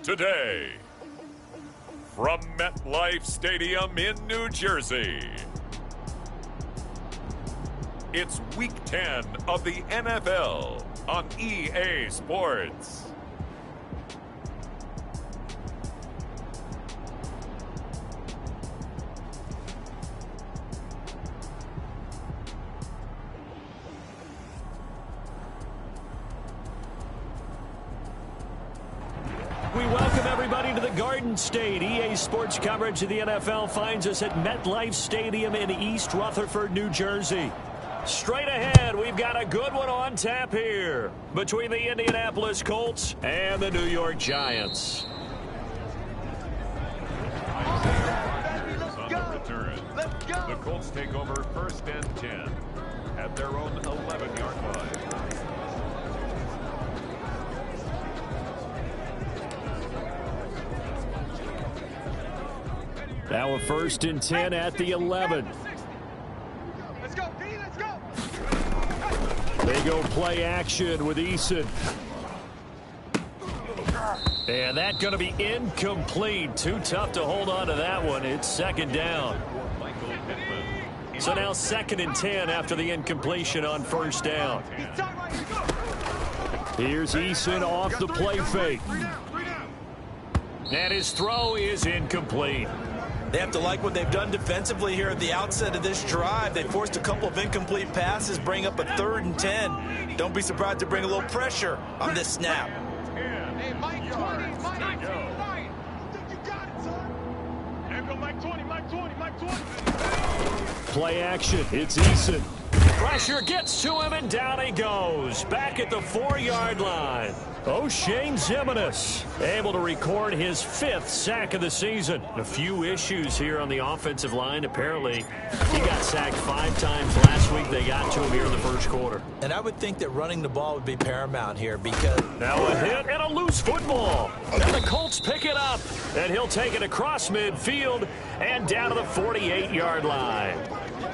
today. From MetLife Stadium in New Jersey, it's Week 10 of the NFL on EA Sports. We welcome everybody to the Garden State. EA Sports coverage of the NFL finds us at MetLife Stadium in East Rutherford, New Jersey. Straight ahead, we've got a good one on tap here between the Indianapolis Colts and the New York Giants. On the return, the Colts take over 1st and 10 at their own 11-yard line. Now a 1st and 10 at the 11. Let's go, D, let's go. They go play action with Eason. And that's going to be incomplete. Too tough to hold on to that one. It's 2nd down. So now 2nd and 10 after the incompletion on 1st down. Here's Eason off the play fake. And his throw is incomplete. They have to like what they've done defensively here at the outset of this drive. They forced a couple of incomplete passes, bring up a 3rd and 10. Don't be surprised to bring a little pressure on this snap. Hey, Mike 20, Mike 20. I think you got it, son. Here go Mike 20, Mike 20, Mike 20. Play action. It's Eason. Pressure gets to him, and down he goes. Back at the 4-yard line. O'Shane Ximines able to record his 5th sack of the season. A few issues here on the offensive line. Apparently, he got sacked 5 times last week. They got to him here in the 1st quarter. And I would think that running the ball would be paramount here because... Now a hit and a loose football. And the Colts pick it up. And he'll take it across midfield and down to the 48-yard line.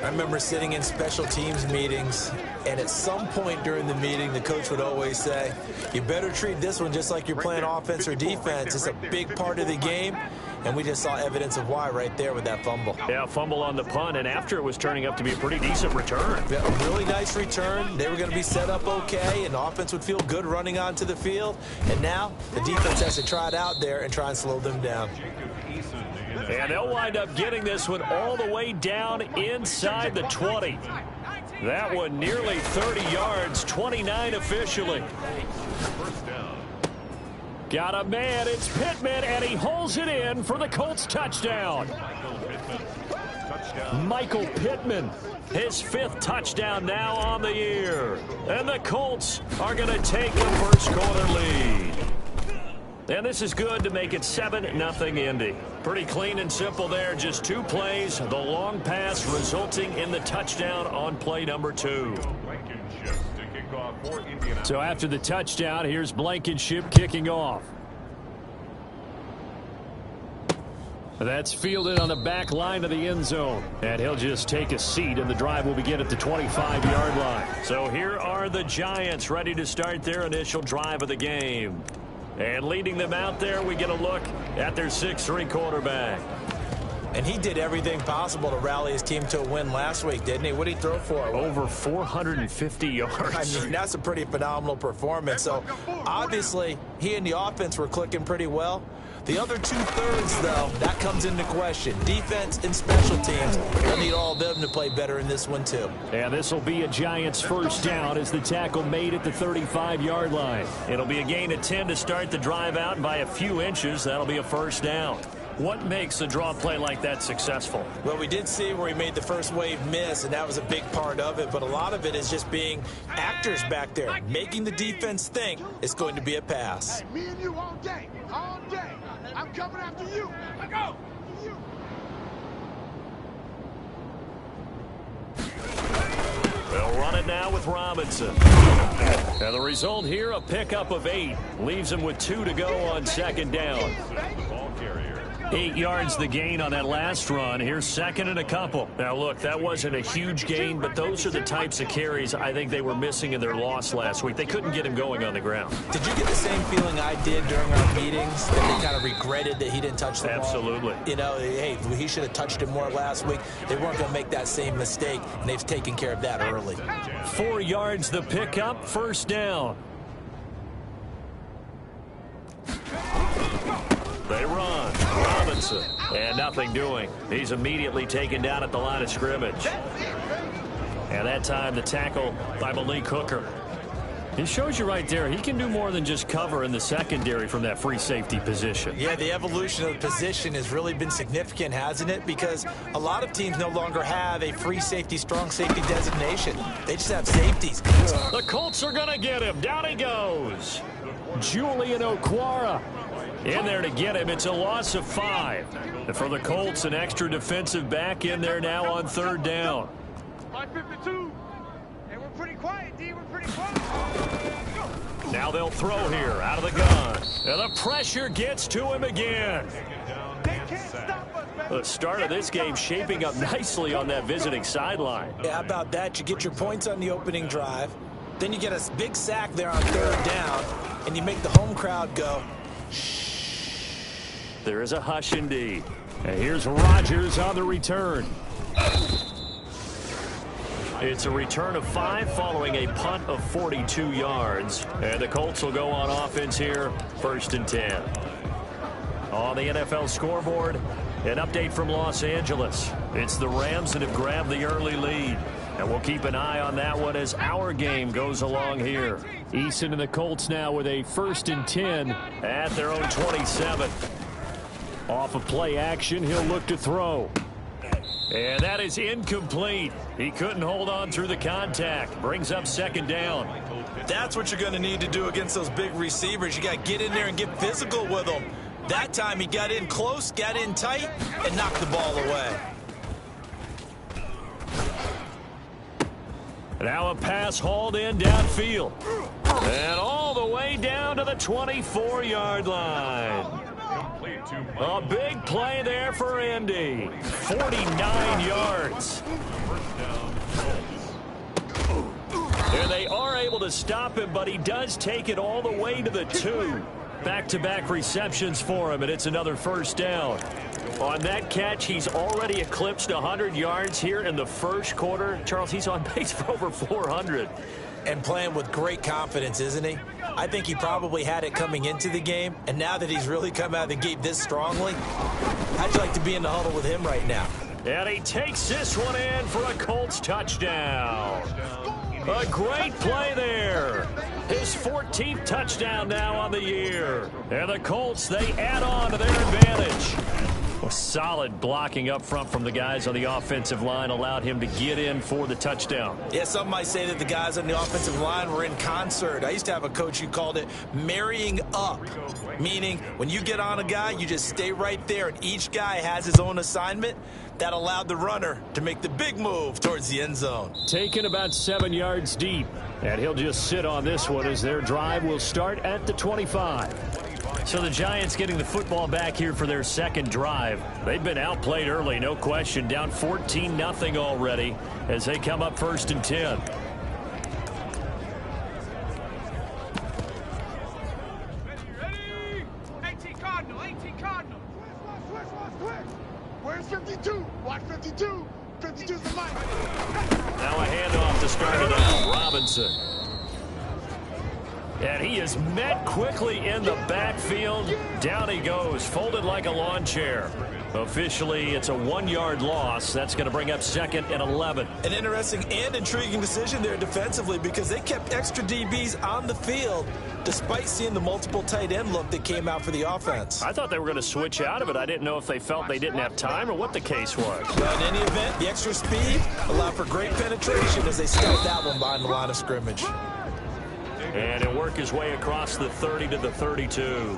I remember sitting in special teams meetings, and at some point during the meeting, the coach would always say, you better treat this one just like you're playing offense or defense. It's a big part of the game, and we just saw evidence of why right there with that fumble. Yeah, fumble on the punt, and after it was turning up to be a pretty decent return. Yeah, a really nice return. They were going to be set up okay, and the offense would feel good running onto the field. And now the defense has to try it out there and try and slow them down. And they'll wind up getting this one all the way down inside the 20. That one nearly 30 yards, 29 officially. Got a man, it's Pittman, and he holds it in for the Colts touchdown. Michael Pittman, his 5th touchdown now on the year. And the Colts are going to take the 1st quarter lead. And this is good to make it 7-0 Indy. Pretty clean and simple there. Just 2 plays. The long pass resulting in the touchdown on play number 2. So after the touchdown, here's Blankenship kicking off. That's fielded on the back line of the end zone. And he'll just take a seat, and the drive will begin at the 25-yard line. So here are the Giants ready to start their initial drive of the game. And leading them out there, we get a look at their 6'3" quarterback. And he did everything possible to rally his team to a win last week, didn't he? What did he throw for? Over 450 yards. I mean, that's a pretty phenomenal performance. So, obviously, he and the offense were clicking pretty well. The other 2/3, though, that comes into question. Defense and special teams. We'll need all of them to play better in this one, too. And this will be a Giants 1st down as the tackle made at the 35-yard line. It'll be a gain of 10 to start the drive out, and by a few inches, that'll be a 1st down. What makes a draw play like that successful? Well, we did see where he made the first wave miss, and that was a big part of it. But a lot of it is just being actors back there, making the defense think it's going to be a pass. Hey, me and you all day, all day. I'm coming after you. Let go. They'll run it now with Robinson. And the result here, a pickup of 8. Leaves him with 2 to go on 2nd down. The ball carrier 8 yards the gain on that last run. Here's second and a couple. Now, look, that wasn't a huge gain, but those are the types of carries I think they were missing in their loss last week. They couldn't get him going on the ground. Did you get the same feeling I did during our meetings, that they kind of regretted that he didn't touch the ball? Absolutely. You know, hey, he should have touched it more last week. They weren't going to make that same mistake, and they've taken care of that early. 4 yards the pickup, first down. They run. Robinson. And nothing doing. He's immediately taken down at the line of scrimmage. And that time the tackle by Malik Hooker. It shows you right there, he can do more than just cover in the secondary from that free safety position. Yeah, the evolution of the position has really been significant, hasn't it? Because a lot of teams no longer have a free safety, strong safety designation. They just have safeties. The Colts are going to get him. Down he goes. Julian Okwara in there to get him. It's a loss of 5. And for the Colts, an extra defensive back in there now on third down. 552. And we're pretty quiet, D. We're pretty quiet. Now they'll throw here out of the gun. And the pressure gets to him again. They can't stop us, man. The start of this game shaping up nicely on that visiting sideline. Yeah, how about that? You get your points on the opening drive. Then you get a big sack there on third down. And you make the home crowd go, shh. There is a hush indeed. And here's Rodgers on the return. It's a return of 5 following a punt of 42 yards. And the Colts will go on offense here, 1st and 10. On the NFL scoreboard, an update from Los Angeles. It's the Rams that have grabbed the early lead. And we'll keep an eye on that one as our game goes along here. Eason and the Colts now with a 1st and 10 at their own 27. Off of play action, he'll look to throw. And that is incomplete. He couldn't hold on through the contact. Brings up 2nd down. That's what you're going to need to do against those big receivers. You got to get in there and get physical with them. That time he got in close, got in tight, and knocked the ball away. Now a pass hauled in downfield. And all the way down to the 24-yard line. A big play there for Indy. 49 yards. And they are able to stop him, but he does take it all the way to the 2. Back-to-back receptions for him, and it's another 1st down. On that catch, he's already eclipsed 100 yards here in the 1st quarter. Charles, he's on pace for over 400. And playing with great confidence, isn't he? I think he probably had it coming into the game, and now that he's really come out of the gate this strongly, how'd you like to be in the huddle with him right now? And he takes this one in for a Colts touchdown. A great play there. His 14th touchdown now on the year. And the Colts, they add on to their advantage. Well, solid blocking up front from the guys on the offensive line allowed him to get in for the touchdown. Yeah, some might say that the guys on the offensive line were in concert. I used to have a coach who called it marrying up, meaning when you get on a guy, you just stay right there, and each guy has his own assignment. That allowed the runner to make the big move towards the end zone. Taken about 7 yards deep, and he'll just sit on this one as their drive will start at the 25. So the Giants getting the football back here for their 2nd drive. They've been outplayed early, no question. Down 14-0 already as they come up 1st and 10. Ready? 18 Cardinal, 18 Cardinal. Where's 52? Watch 52. 52's the mic. Now a handoff to start it out. Robinson. And he is met quickly in the backfield. Down he goes, folded like a lawn chair. Officially, it's a 1-yard loss. That's going to bring up 2nd and 11. An interesting and intriguing decision there defensively because they kept extra DBs on the field despite seeing the multiple tight end look that came out for the offense. I thought they were going to switch out of it. I didn't know if they felt they didn't have time or what the case was. Well, in any event, the extra speed allowed for great penetration as they stuffed that one behind the line of scrimmage. And he'll work his way across the 30 to the 32.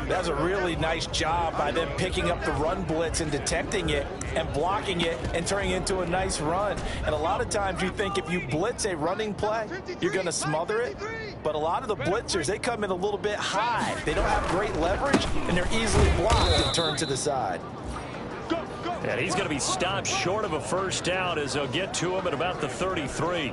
That's a really nice job by them picking up the run blitz and detecting it and blocking it and turning it into a nice run. And a lot of times you think if you blitz a running play, you're going to smother it. But a lot of the blitzers, they come in a little bit high. They don't have great leverage, and they're easily blocked and turned to the side. And he's going to be stopped short of a first down as they'll get to him at about the 33.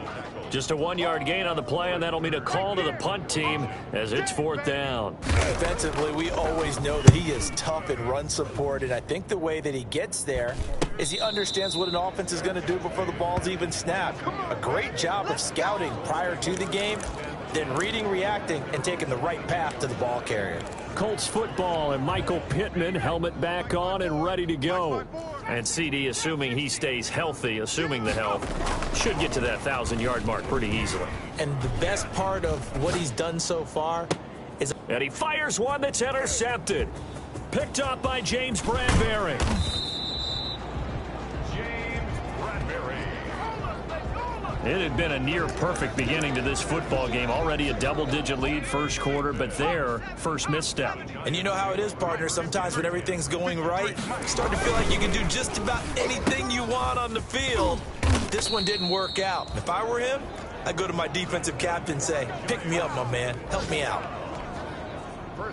Just a 1-yard gain on the play, and that'll mean a call to the punt team as it's 4th down. Defensively, we always know that he is tough in run support, and I think the way that he gets there is he understands what an offense is going to do before the ball's even snapped. A great job of scouting prior to the game, then reading, reacting, and taking the right path to the ball carrier. Colts football and Michael Pittman, helmet back on and ready to go. And CD, assuming he stays healthy, assuming the health, should get to that 1,000-yard mark pretty easily. And the best part of what he's done so far is... And he fires one that's intercepted. Picked up by James Bradbury. It had been a near-perfect beginning to this football game. Already a double-digit lead first quarter, but their first misstep. And you know how it is, partner. Sometimes when everything's going right, you start to feel like you can do just about anything you want on the field. This one didn't work out. If I were him, I'd go to my defensive captain and say, pick me up, my man. Help me out.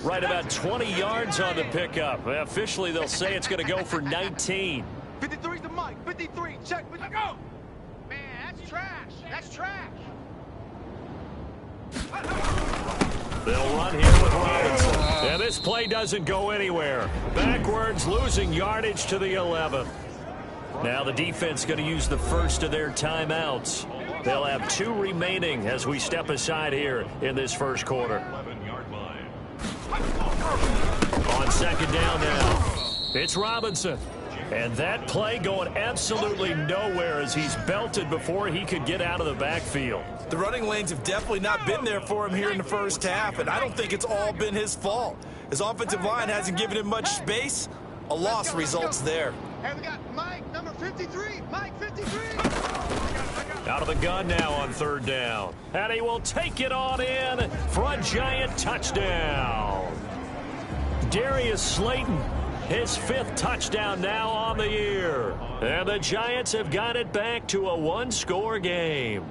Right about 20 yards on the pickup. Officially, they'll say it's going to go for 19. 53's the mic. 53. Check. Let's go. Man, that's trash. That's trash. They'll run here with Robinson. And this play doesn't go anywhere. Backwards, losing yardage to the 11. Now the defense going to use the first of their timeouts. They'll have 2 remaining as we step aside here in this first quarter. On second down now, it's Robinson. And that play going absolutely nowhere as he's belted before he could get out of the backfield. The running lanes have definitely not been there for him here in the first half, and I don't think it's all been his fault. His offensive line hasn't given him much space. A loss results there. Hey, we got Mike, number 53. Mike, 53. Out of the gun now on third down. And he will take it on in for a giant touchdown. Darius Slayton, his 5th touchdown now on the year. And the Giants have got it back to a 1-score game.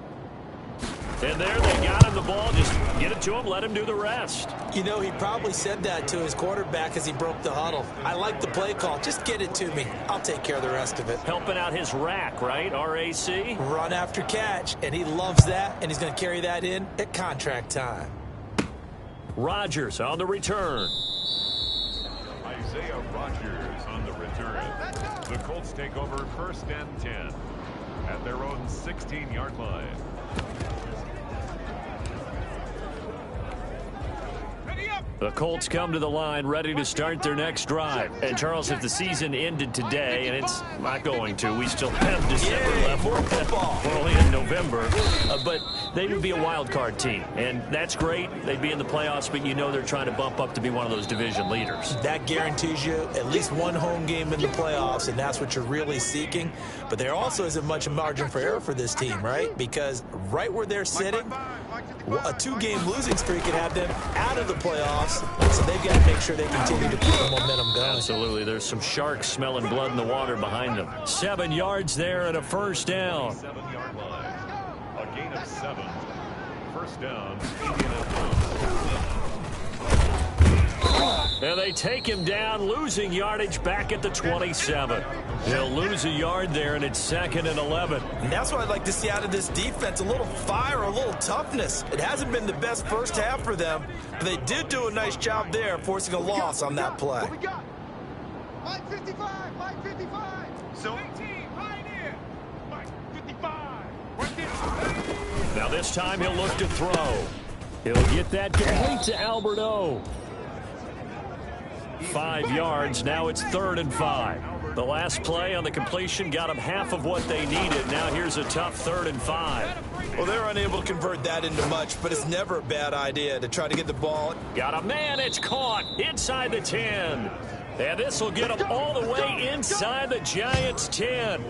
And there they got him the ball. Just get it to him, let him do the rest. You know, he probably said that to his quarterback as he broke the huddle. I like the play call. Just get it to me. I'll take care of the rest of it. Helping out his rack, right? RAC? Run after catch, and he loves that, and he's going to carry that in at contract time. Rodgers on the return. Isaiah Rodgers on the return. The Colts take over 1st and 10 at their own 16-yard line. The Colts come to the line ready to start their next drive. And, Charles, if the season ended today, and it's not going to, we still have December left. We're only in November. But they would be a wild card team. And that's great. They'd be in the playoffs, but you know they're trying to bump up to be one of those division leaders. That guarantees you at least one home game in the playoffs, and that's what you're really seeking. But there also isn't much margin for error for this team, right? Because right where they're sitting, a 2-game losing streak could have them out of the playoffs. So they've got to make sure they continue to keep the momentum going. Absolutely. There's some sharks smelling blood in the water behind them. 7 yards there and a first down. 7-yard line. A gain of 7. First down. And they take him down, losing yardage back at the 27. They'll lose a yard there, and it's 2nd and 11. And that's what I'd like to see out of this defense, a little fire, a little toughness. It hasn't been the best first half for them, but they did do a nice job there, forcing a loss on that play. What we got? Mike 55. Mike 55. So 18, right here. Mike 55. Right there. Now this time he'll look to throw. He'll get that complete to Albert O. 5 yards. Now it's 3rd and 5. The last play on the completion got them half of what they needed. Now here's a tough 3rd and 5. Well, they're unable to convert that into much, but it's never a bad idea to try to get the ball. Got a man. It's caught inside the 10. And this will get them all the way inside the Giants' 10.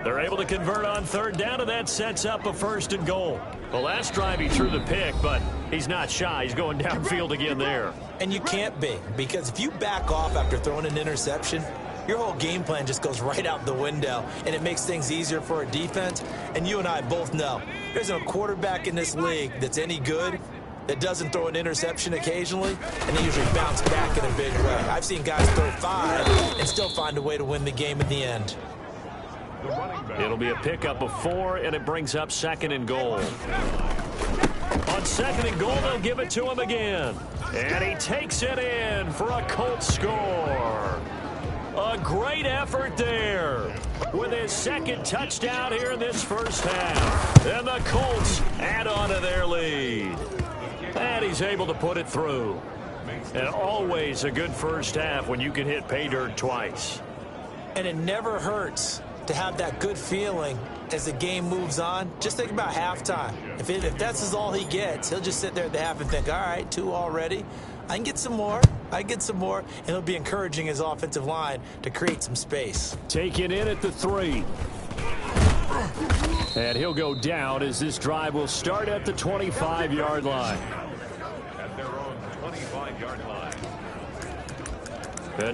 They're able to convert on 3rd down, and that sets up a 1st and goal. The last drive he threw the pick, but he's not shy. He's going downfield again there. And you can't be, because if you back off after throwing an interception, your whole game plan just goes right out the window, and it makes things easier for a defense. And you and I both know there's a quarterback in this league that's any good that doesn't throw an interception occasionally, and they usually bounce back in a big way. I've seen guys throw 5 and still find a way to win the game in the end. It'll be a pickup of 4, and it brings up 2nd and goal. On 2nd and goal, they'll give it to him again. And he takes it in for a Colts score. A great effort there with his 2nd touchdown here in this first half. And the Colts add on to their lead. And he's able to put it through. And always a good first half when you can hit pay dirt twice. And it never hurts to have that good feeling as the game moves on. Just think about halftime. If that's all he gets, he'll just sit there at the half and think, all right, 2 already. I can get some more. And it'll be encouraging his offensive line to create some space. Taken in at the 3. And he'll go down as this drive will start at the 25-yard line. At their own 25-yard line.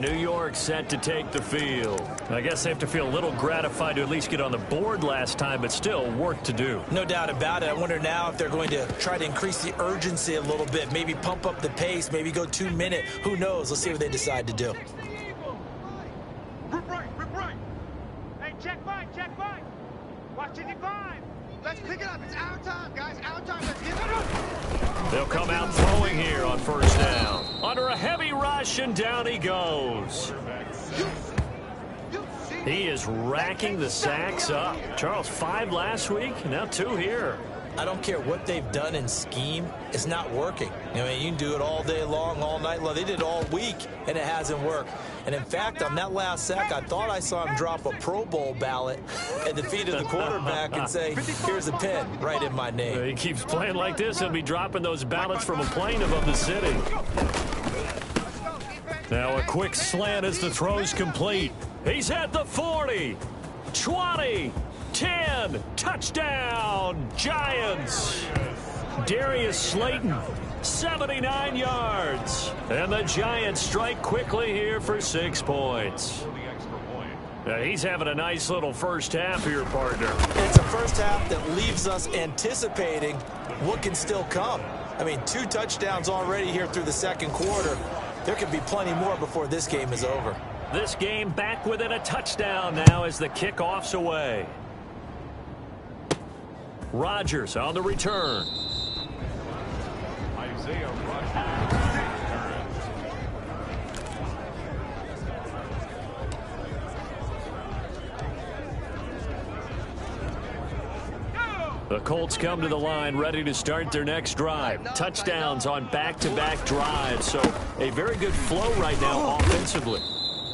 New York set to take the field. I guess they have to feel a little gratified to at least get on the board last time, but still work to do. No doubt about it. I wonder now if they're going to try to increase the urgency a little bit, maybe pump up the pace, maybe go 2-minute. Who knows? Let's see what they decide to do. Rip right. Hey, check five. Watch it decline. Let's pick it up. It's our time, guys. Our time. Let's give it up. They'll come out throwing here on 1st down. Under a heavy rush, and down he goes. He is racking the sacks up. Charles, 5 last week, now 2 here. I don't care what they've done in scheme. It's not working. I mean, you can do it all day long, all night long. They did it all week, and it hasn't worked. And, in fact, on that last sack, I thought I saw him drop a Pro Bowl ballot at the feet of the quarterback and say, here's a pin right in my name. He keeps playing like this. He'll be dropping those ballots from a plane above the city. Now a quick slant as the throw's complete. He's at the 40, 20, 10, touchdown, Giants. Darius Slayton, 79 yards. And the Giants strike quickly here for 6 points. Now he's having a nice little first half here, partner. It's a first half that leaves us anticipating what can still come. I mean, 2 touchdowns already here through the 2nd quarter. There could be plenty more before this game is over. This game back within a touchdown now as the kickoff's away. Rodgers on the return. Isaiah Rodgers. The Colts come to the line ready to start their next drive. Touchdowns on back-to-back drives, so a very good flow right now offensively.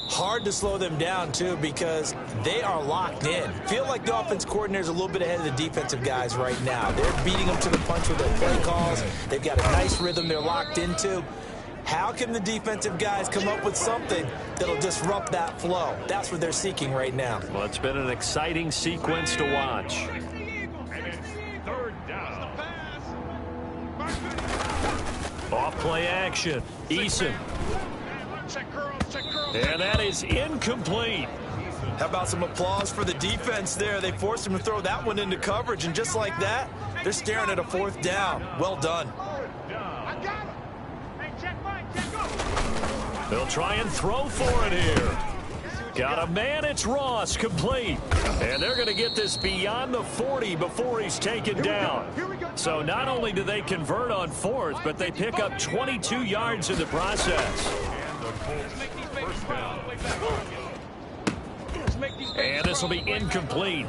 Hard to slow them down, too, because they are locked in. Feel like the offense coordinator's a little bit ahead of the defensive guys right now. They're beating them to the punch with their play calls. They've got a nice rhythm they're locked into. How can the defensive guys come up with something that'll disrupt that flow? That's what they're seeking right now. Well, it's been an exciting sequence to watch. Off play action. Eason. And that is incomplete. How about some applause for the defense there? They forced him to throw that one into coverage, and just like that, they're staring at a 4th down. Well done. They'll try and throw for it here. Got a man, it's Ross, complete. And they're going to get this beyond the 40 before he's taken down. So not only do they convert on 4th, but they pick up 22 yards in the process. And this will be incomplete.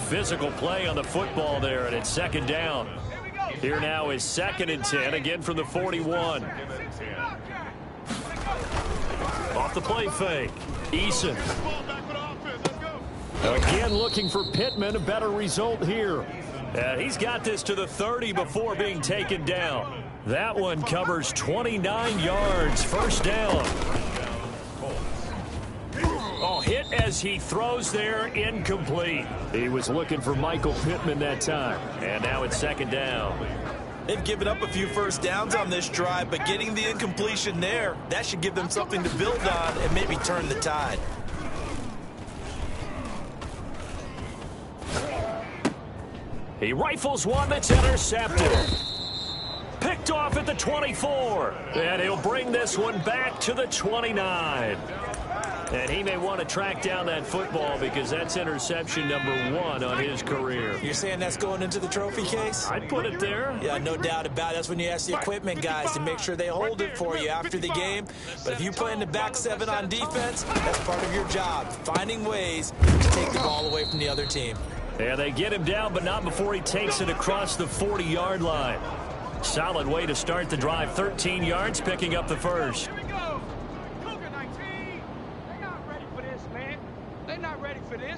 Physical play on the football there, and it's 2nd down. Here now is 2nd and 10, again from the 41. Off the play fake. Eason. Again looking for Pittman, a better result here. And he's got this to the 30 before being taken down. That one covers 29 yards. 1st down. Oh, hit as he throws there, incomplete. He was looking for Michael Pittman that time. And now it's 2nd down. They've given up a few 1st downs on this drive, but getting the incompletion there, that should give them something to build on and maybe turn the tide. He rifles one that's intercepted. Picked picked off at the 24. And he'll bring this one back to the 29. And he may want to track down that football because that's interception number 1 on his career. You're saying that's going into the trophy case? I'd put it there. Yeah, no doubt about it. That's when you ask the equipment guys to make sure they hold it for you after the game. But if you play in the back 7 on defense, that's part of your job, finding ways to take the ball away from the other team. Yeah, they get him down, but not before he takes it across the 40-yard line. Solid way to start the drive. 13 yards, picking up the first.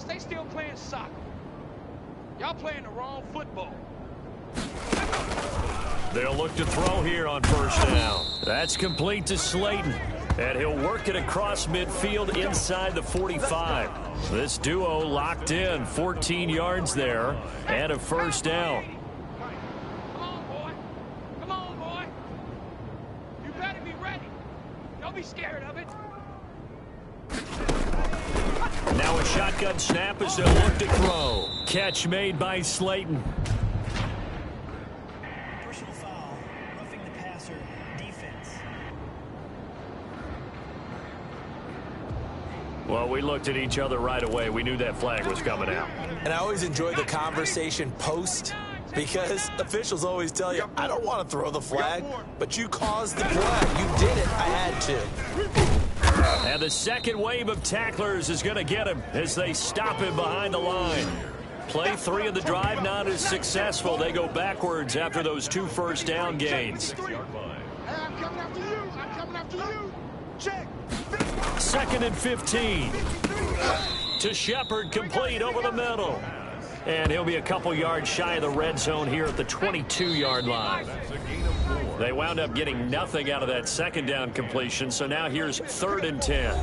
They still playing soccer. Y'all playing the wrong football. They'll look to throw here on first down. That's complete to Slayton. And he'll work it across midfield inside the 45. This duo locked in. 14 yards there and a first down. Come on, boy. Come on, boy. You better be ready. Don't be scared of it. Now a shotgun snap as they'll look to throw. Catch made by Slayton. Personal foul, roughing the passer, defense. Well, we looked at each other right away. We knew that flag was coming out. And I always enjoy the conversation post because officials always tell you, I don't want to throw the flag, but you caused the play. You did it. I had to. And the second wave of tacklers is going to get him as they stop him behind the line. Play 3 of the drive not as successful. They go backwards after those 2 first down gains. Hey, I'm coming after you. I'm coming after you. Check. 2nd and 15. To Shepard, complete over the middle. And he'll be a couple yards shy of the red zone here at the 22-yard line. They wound up getting nothing out of that second down completion, so now here's 3rd and 10.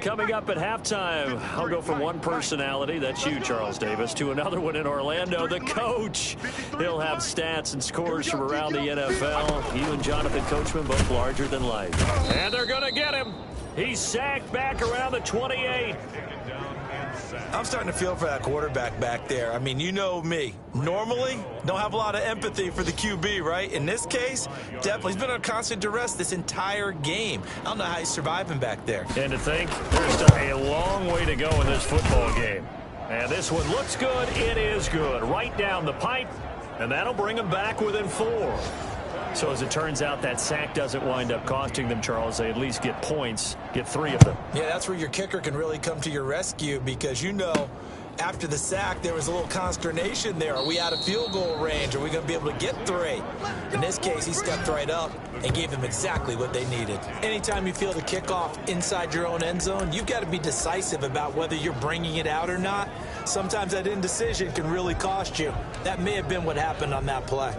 Coming up at halftime, I'll go from one personality, that's you, Charles Davis, to another one in Orlando, the coach. He'll have stats and scores from around the NFL. You and Jonathan Coachman both larger than life. And they're going to get him. He's sacked back around the 28. I'm starting to feel for that quarterback back there. I mean, you know me. Normally, don't have a lot of empathy for the QB, right? In this case, definitely. He's been under constant duress this entire game. I don't know how he's surviving back there. And to think, there's still a long way to go in this football game. And this one looks good. It is good. Right down the pipe, and that'll bring him back within 4. So as it turns out, that sack doesn't wind up costing them, Charles. They at least get points, get 3 of them. Yeah, that's where your kicker can really come to your rescue because, you know, after the sack, there was a little consternation there. Are we out of field goal range? Are we going to be able to get 3? In this case, he stepped right up and gave them exactly what they needed. Anytime you feel the kickoff inside your own end zone, you've got to be decisive about whether you're bringing it out or not. Sometimes that indecision can really cost you. That may have been what happened on that play.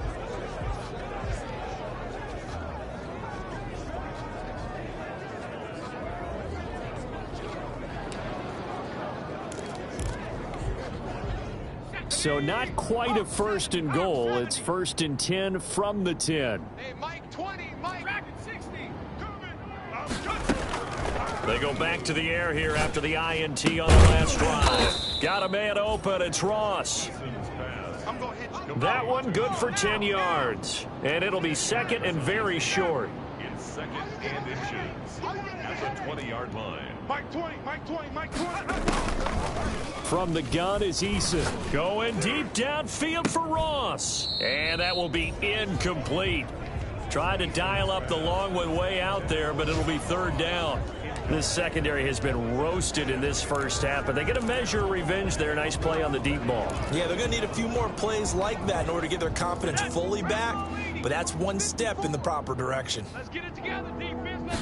So not quite a 1st and goal. It's 1st and 10 from the 10. Hey, Mike 20, Mike 60. They go back to the air here after the INT on the last drive. Got a man open. It's Ross. That one good for 10 yards. And it'll be 2nd and very short. It's 2nd and inches at the 20-yard line. Mike 20, Mike 20, Mike 20. From the gun is Eason. Going deep downfield for Ross. And that will be incomplete. Tried to dial up the long one way out there, but it'll be 3rd down. This secondary has been roasted in this first half, but they get a measure of revenge there. Nice play on the deep ball. Yeah, they're going to need a few more plays like that in order to get their confidence fully back, but that's one step in the proper direction. Let's get it together, defense.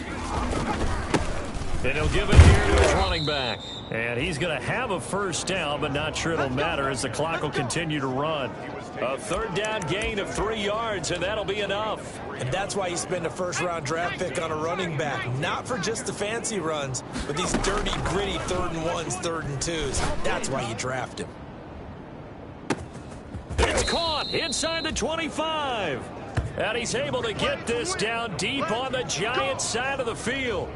And he'll give it here to his running back. And he's going to have a first down, but not sure it'll matter as the clock will continue to run. A 3rd down gain of 3 yards, and that'll be enough. And that's why you spend a first-round draft pick on a running back. Not for just the fancy runs, but these dirty, gritty 3rd and 1s, 3rd and 2s. That's why you draft him. It's caught inside the 25. And he's able to get this down deep on the Giants side of the field.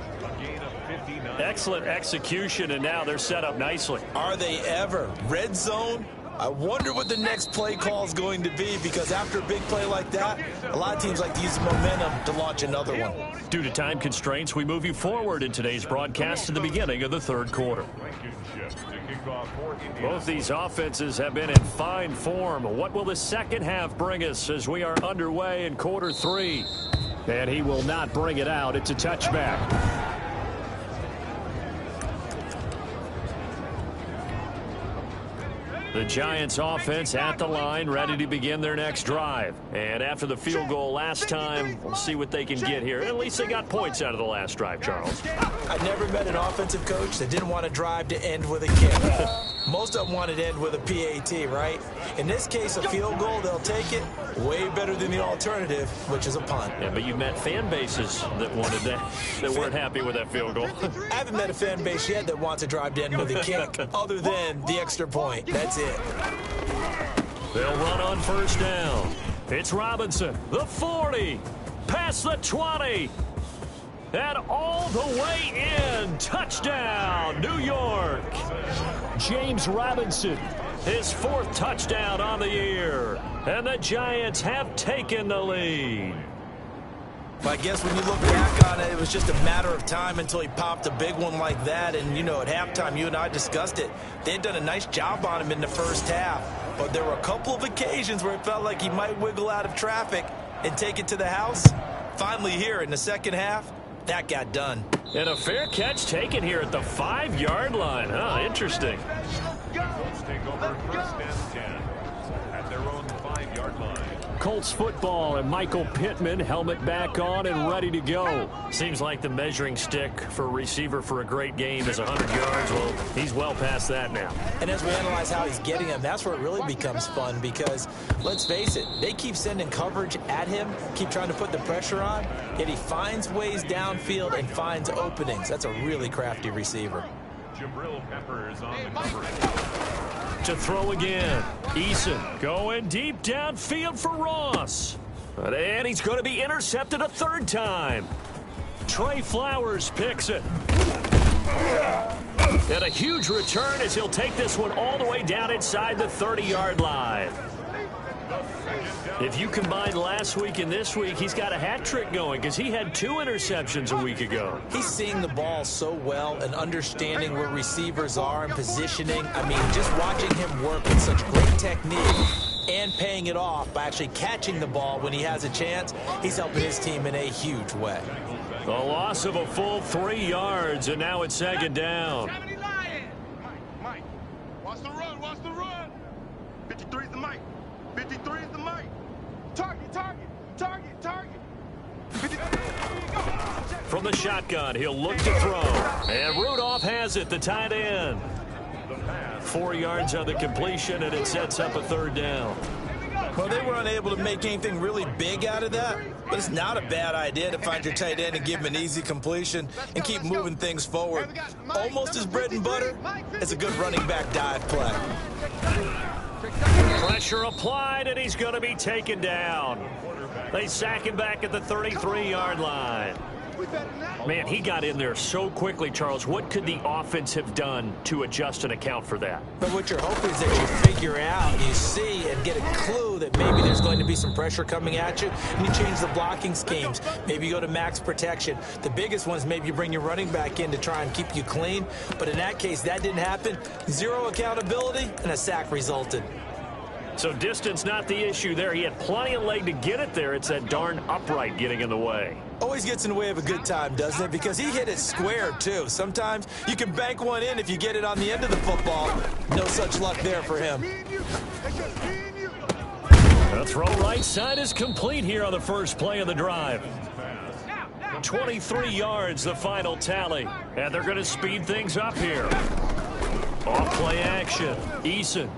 Excellent execution, and now they're set up nicely. Are they ever? Red zone, I wonder what the next play call is going to be, because after a big play like that, a lot of teams like to use the momentum to launch another one. Due to time constraints, we move you forward in today's broadcast to the beginning of the third quarter. Both these offenses have been in fine form. What will the second half bring us as we are underway in quarter 3? And he will not bring it out. It's a touchback. The Giants offense at the line, ready to begin their next drive. And after the field goal last time, we'll see what they can get here. At least they got points out of the last drive, Charles. I never met an offensive coach that didn't want to drive to end with a kick. Most of them wanted to end with a PAT, right? In this case, a field goal, they'll take it. Way better than the alternative, which is a punt. Yeah, but you've met fan bases that wanted that, that weren't happy with that field goal. I haven't met a fan base yet that wants to drive to end with a kick other than the extra point. That's it. They'll run on first down. It's Robinson, the 40, past the 20, and all the way in. Touchdown, New York. James Robinson, his 4th touchdown on the year, and the Giants have taken the lead. I guess when you look back on it, it was just a matter of time until he popped a big one like that. And, you know, at halftime, you and I discussed it. They had done a nice job on him in the first half. But there were a couple of occasions where it felt like he might wiggle out of traffic and take it to the house. Finally here in the second half, that got done. And a fair catch taken here at the 5-yard line. Huh, interesting. Colts take over first and 10 at their own 5-yard line. Colts football, and Michael Pittman, helmet back on and ready to go. Seems like the measuring stick for a receiver for a great game is 100 yards. Well, he's well past that now. And as we analyze how he's getting them, that's where it really becomes fun, because let's face it, they keep sending coverage at him, keep trying to put the pressure on, yet he finds ways downfield and finds openings. That's a really crafty receiver. Jabril Peppers on the coverage. To throw again. Eason going deep downfield for Ross. And he's going to be intercepted a 3rd time. Trey Flowers picks it. And a huge return as he'll take this one all the way down inside the 30-yard line. If you combine last week and this week, he's got a hat trick going because he had 2 interceptions a week ago. He's seeing the ball so well and understanding where receivers are and positioning. I mean, just watching him work with such great technique and paying it off by actually catching the ball when he has a chance, he's helping his team in a huge way. A loss of a full 3 yards, and now it's 2nd down. Mike, watch the run, watch the run. 53 is the Mike. 53 is the Mike. Target, target, target, target. From the shotgun, he'll look to throw. And Rudolph has it, the tight end. 4 yards on the completion, and it sets up a 3rd down. Well, they were unable to make anything really big out of that, but it's not a bad idea to find your tight end and give him an easy completion and keep moving things forward. Almost as bread and butter as a good running back dive play. Pressure applied, and he's going to be taken down. They sack him back at the 33-yard line. Man, he got in there so quickly, Charles. What could the offense have done to adjust and account for that? But what you're hoping is that you figure out, you see, and get a clue that maybe there's going to be some pressure coming at you, and you change the blocking schemes. Maybe you go to max protection. The biggest one is maybe you bring your running back in to try and keep you clean. But in that case, that didn't happen. 0 accountability, and a sack resulted. So distance not the issue there. He had plenty of leg to get it there. It's that darn upright getting in the way. Always gets in the way of a good time, doesn't it? Because he hit it square, too. Sometimes you can bank one in if you get it on the end of the football. No such luck there for him. The throw right side is complete here on the first play of the drive. 23 yards, the final tally. And they're going to speed things up here. Off play action. Eason.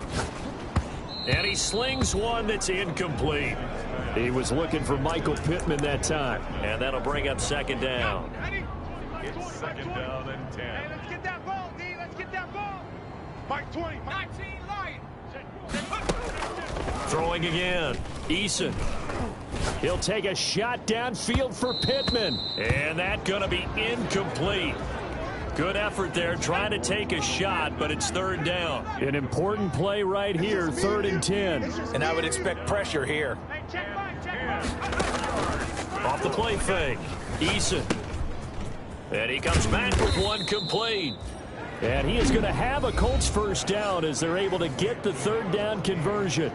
And he slings one that's incomplete. He was looking for Michael Pittman that time. And that'll bring up 2nd down. It's 2nd down and 10. Hey, let's get that ball, D. Let's get that ball. Mike 20. 19 Lion. Throwing again. Eason. He'll take a shot downfield for Pittman. And that's going to be incomplete. Good effort there, trying to take a shot, but it's third down. An important play right here, 3rd and 10. And I would expect pressure here. Off the play fake, Eason. And he comes back with one complete. And he is going to have a Colts first down as they're able to get the 3rd down conversion.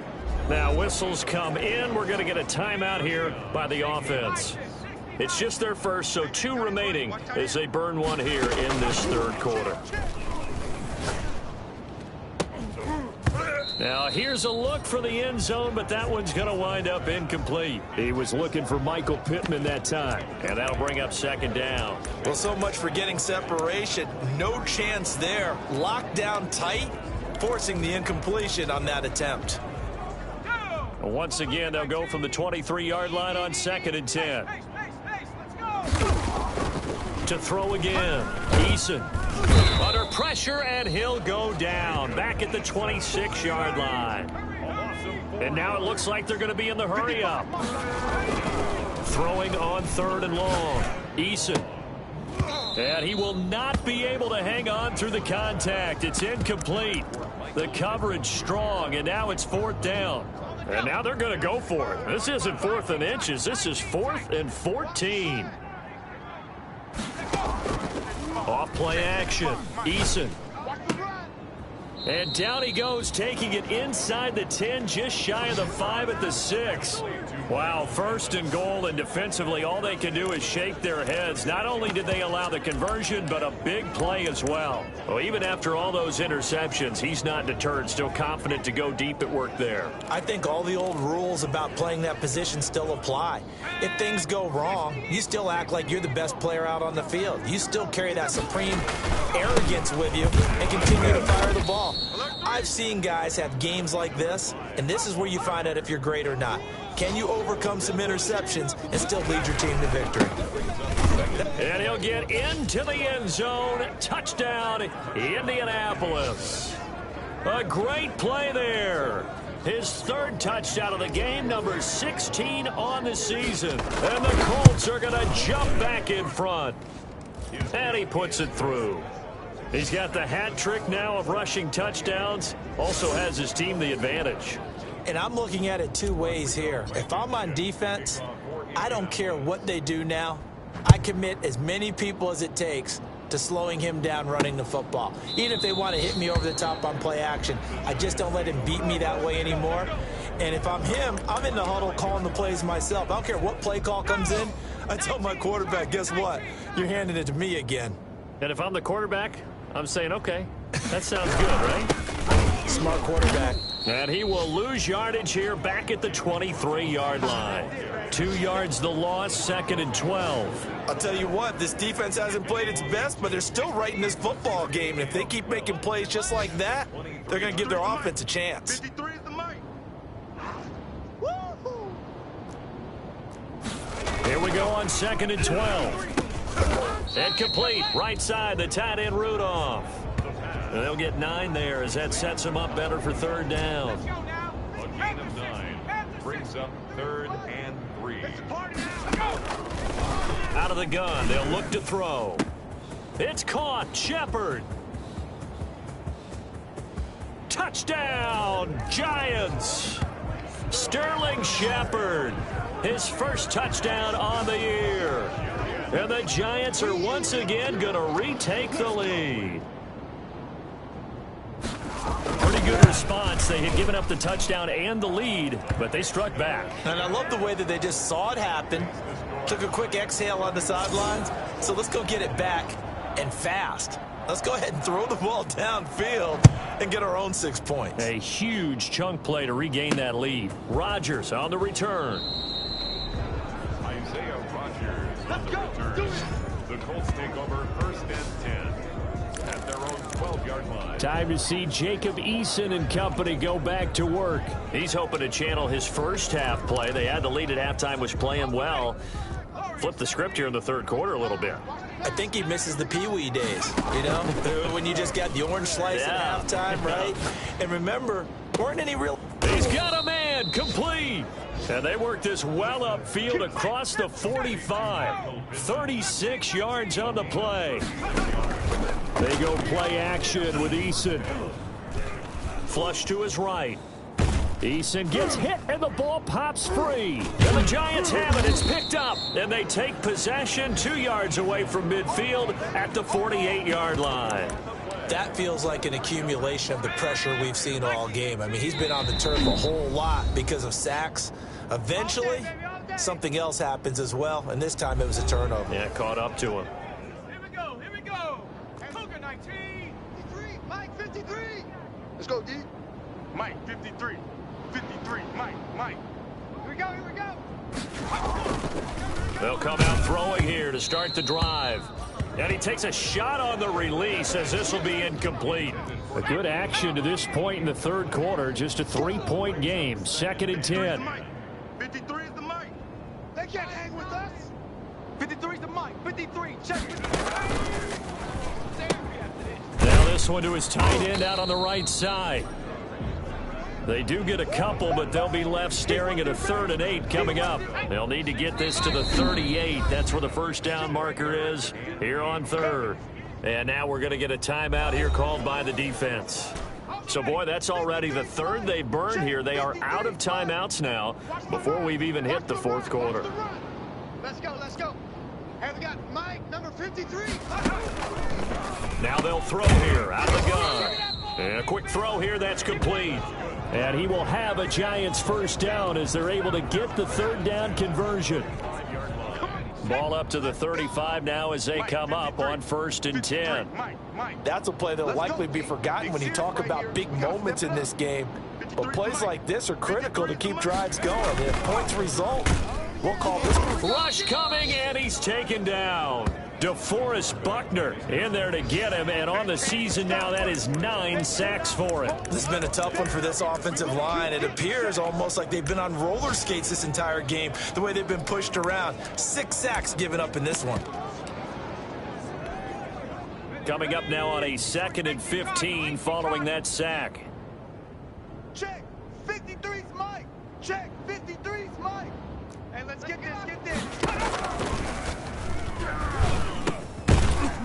Now whistles come in. We're going to get a timeout here by the offense. It's just their first, so 2 remaining as they burn one here in this 3rd quarter. Now here's a look for the end zone, but that one's going to wind up incomplete. He was looking for Michael Pittman that time, and that'll bring up 2nd down. Well, so much for getting separation. No chance there. Locked down tight, forcing the incompletion on that attempt. Once again, they'll go from the 23-yard line on 2nd and 10. To throw again, Eason under pressure, and he'll go down back at the 26-yard line. And now it looks like they're going to be in the hurry up. Throwing on 3rd and long, Eason. And he will not be able to hang on through the contact. It's incomplete. The coverage strong, and now it's 4th down. And now they're going to go for it. This isn't 4th and inches. This is 4th and 14. Off play action, Eason. And down he goes, taking it inside the 10, just shy of the 5 at the 6. Wow, 1st and goal, and defensively all they can do is shake their heads. Not only did they allow the conversion, but a big play as well. Well, even after all those interceptions, he's not deterred, still confident to go deep at work there. I think all the old rules about playing that position still apply. If things go wrong, you still act like you're the best player out on the field. You still carry that supreme arrogance with you and continue to fire the ball. I've seen guys have games like this, and this is where you find out if you're great or not. Can you overcome some interceptions and still lead your team to victory? And he'll get into the end zone. Touchdown, Indianapolis. A great play there. His 3rd touchdown of the game, number 16 on the season. And the Colts are going to jump back in front. And he puts it through. He's got the hat trick now of rushing touchdowns. Also has his team the advantage. And I'm looking at it 2 ways here. If I'm on defense, I don't care what they do now. I commit as many people as it takes to slowing him down running the football. Even if they want to hit me over the top on play action, I just don't let him beat me that way anymore. And if I'm him, I'm in the huddle calling the plays myself. I don't care what play call comes in. I tell my quarterback, guess what? You're handing it to me again. And if I'm the quarterback, I'm saying, okay, that sounds good, right? Smart quarterback. And he will lose yardage here back at the 23-yard line. 2 yards the loss, 2nd and 12. I'll tell you what, this defense hasn't played its best, but they're still right in this football game. And if they keep making plays just like that, they're going to give their offense a chance. 53 is the mic. Here we go on 2nd and 12. Incomplete, right side, the tight end Rudolph. And they'll get 9 there as that sets them up better for 3rd down. A gain of 9 brings up 3rd and 3. Out of the gun, they'll look to throw. It's caught, Shepard. Touchdown, Giants. Sterling Shepard, his first touchdown on the year. And the Giants are once again going to retake the lead. Pretty good response. They had given up the touchdown and the lead, but they struck back. And I love the way that they just saw it happen, took a quick exhale on the sidelines. So let's go get it back, and fast. Let's go ahead and throw the ball downfield and get our own 6 points. A huge chunk play to regain that lead. Rodgers on the return. Isaiah Rodgers on the return. The Colts take over 1st and 10 at their own 12-yard line. Time to see Jacob Eason and company go back to work. He's hoping to channel his first half play. They had the lead at halftime, was playing well. Flip the script here in the 3rd quarter a little bit. I think he misses the Pee-wee days, you know, when you just got the orange slice at halftime, right? And remember, weren't any real... He's got a man, complete. And they work this well upfield across the 45. 36 yards on the play. They go play action with Eason. Flush to his right. Eason gets hit, and the ball pops free. And the Giants have it. It's picked up, and they take possession 2 yards away from midfield at the 48-yard line. That feels like an accumulation of the pressure we've seen all game. I mean, he's been on the turf a whole lot because of sacks. Eventually, something else happens as well, and this time it was a turnover. Yeah, caught up to him. Here we go, here we go. Cougar 19. 53, Mike 53. Let's go, D. Mike 53. 53, Mike. Here we go, here we go. They'll come out throwing here to start the drive. And he takes a shot on the release as this will be incomplete. A good action to this point in the third quarter. Just a 3-point game. 2nd and 10. 53 is the Mike. They can't hang with us. 53 is the Mike. 53. Check 53. Now this one to his tight end out on the right side. They do get a couple, but they'll be left staring at a 3rd and 8 coming up. They'll need to get this to the 38. That's where the first down marker is here on 3rd. And now we're going to get a timeout here called by the defense. So, boy, that's already the 3rd they burned here. They are out of timeouts now before we've even hit the 4th quarter. Let's go, let's go. And we got Mike, number 53. Now they'll throw here out of the gun. And a quick throw here, that's complete. And he will have a Giants first down as they're able to get the 3rd down conversion. Ball up to the 35 now as they come up on 1st and 10. That's a play that'll likely be forgotten when you talk about big moments in this game. But plays like this are critical to keep drives going. And if points result, we'll call this. Rush coming, and he's taken down. DeForest Buckner in there to get him, and on the season now, that is 9 sacks for him. This has been a tough one for this offensive line. It appears almost like they've been on roller skates this entire game, the way they've been pushed around. 6 sacks given up in this one. Coming up now on a 2nd and 15 following that sack. Check, 53's Mike. Check, 53's Mike. Hey, let's get this.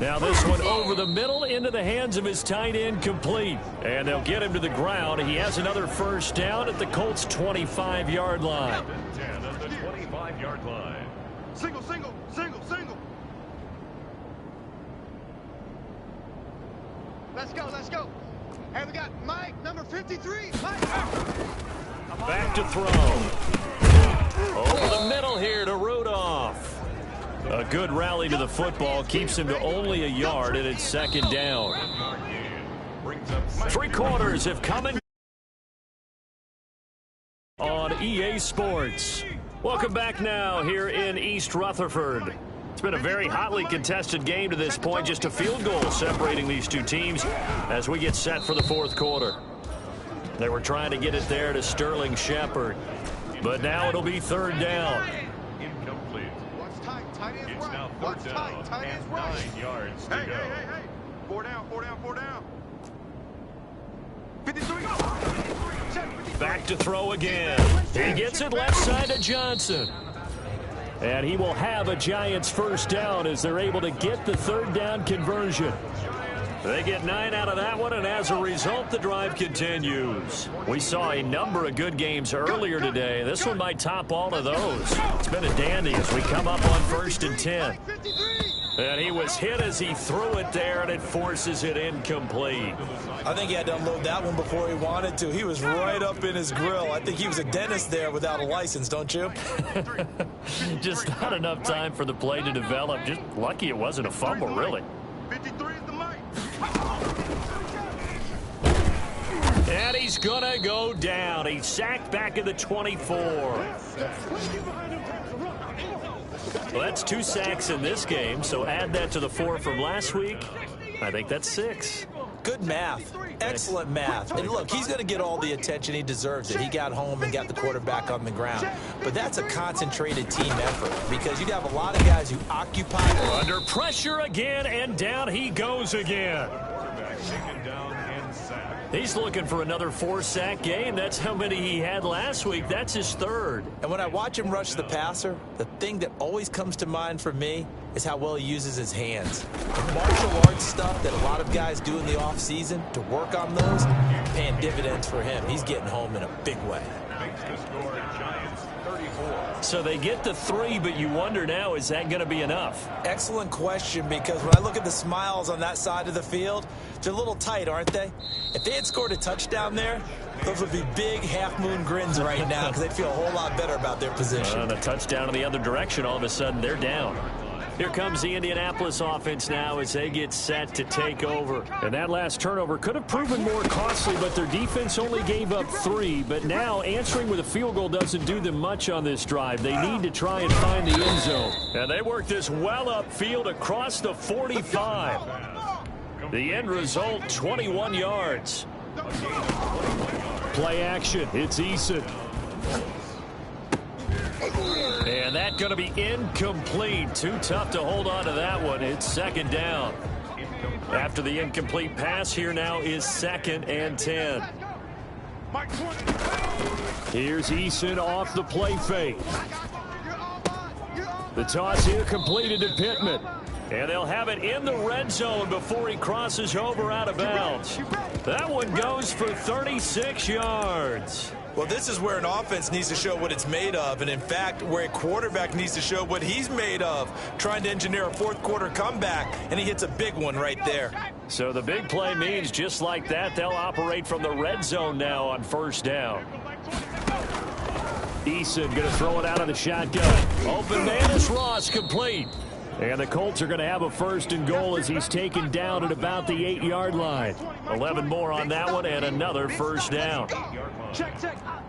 Now this one over the middle into the hands of his tight end, complete. And they'll get him to the ground. He has another first down at the Colts' 25-yard line. 10 at the 25-yard line. Single. Let's go. And we got Mike, number 53. Mike. Back to throw. Over the middle here to Rudolph. A good rally to the football keeps him to only a yard, and it's 2nd down. 3 quarters have come in on EA Sports. Welcome back now here in East Rutherford. It's been a very hotly contested game to this point. Just a field goal separating these two teams as we get set for the 4th quarter. They were trying to get it there to Sterling Shepard, but now it'll be 3rd down. Incomplete. Tight end It's now 3rd down and 9 yards to go. Hey. 4 down. 53. Back to throw again. He gets it left side to Johnson. And he will have a Giants first down as they're able to get the 3rd down conversion. They get 9 out of that one, and as a result, the drive continues. We saw a number of good games earlier today. This one might top all of those. It's been a dandy as we come up on 1st and 10. And he was hit as he threw it there, and it forces it incomplete. I think he had to unload that one before he wanted to. He was right up in his grill. I think he was a dentist there without a license, don't you? Just not enough time for the play to develop. Just lucky it wasn't a fumble, really. 53 is the Mike. And he's going to go down. He's sacked back at the 24. Well, that's 2 sacks in this game, so add that to the 4 from last week. I think that's 6. Good math. Excellent math. And look, he's going to get all the attention he deserves. He got home and got the quarterback on the ground. But that's a concentrated team effort because you'd have a lot of guys who occupy. Under pressure again, and down he goes again. Quarterback taken down and sacked. He's looking for another 4-sack game. That's how many he had last week. That's his third. And when I watch him rush the passer, the thing that always comes to mind for me is how well he uses his hands. The martial arts stuff that a lot of guys do in the offseason to work on those, paying dividends for him. He's getting home in a big way. Makes the score Giants 34. So they get the 3, but you wonder now, is that going to be enough? Excellent question, because when I look at the smiles on that side of the field, they're a little tight, aren't they? If they had scored a touchdown there, those would be big half-moon grins right now because they'd feel a whole lot better about their position. And a touchdown in the other direction, all of a sudden they're down. Here comes the Indianapolis offense now as they get set to take over. And that last turnover could have proven more costly, but their defense only gave up 3. But now answering with a field goal doesn't do them much on this drive. They need to try and find the end zone. And they work this well upfield across the 45. The end result, 21 yards. Play action. It's Eason. And that's going to be incomplete. Too tough to hold on to that one. It's second down. After the incomplete pass, here now is 2nd and 10. Here's Eason off the play fake. The toss here completed to Pittman. And they'll have it in the red zone before he crosses over out of bounds. That one goes for 36 yards. Well, this is where an offense needs to show what it's made of, and in fact, where a quarterback needs to show what he's made of, trying to engineer a fourth-quarter comeback, and he hits a big one right there. So the big play means just like that, they'll operate from the red zone now on first down. Eason going to throw it out of the shotgun. Open man is Ross, complete. And the Colts are going to have a 1st and goal as he's taken down at about the 8-yard line. 11 more on that one and another first down. Check.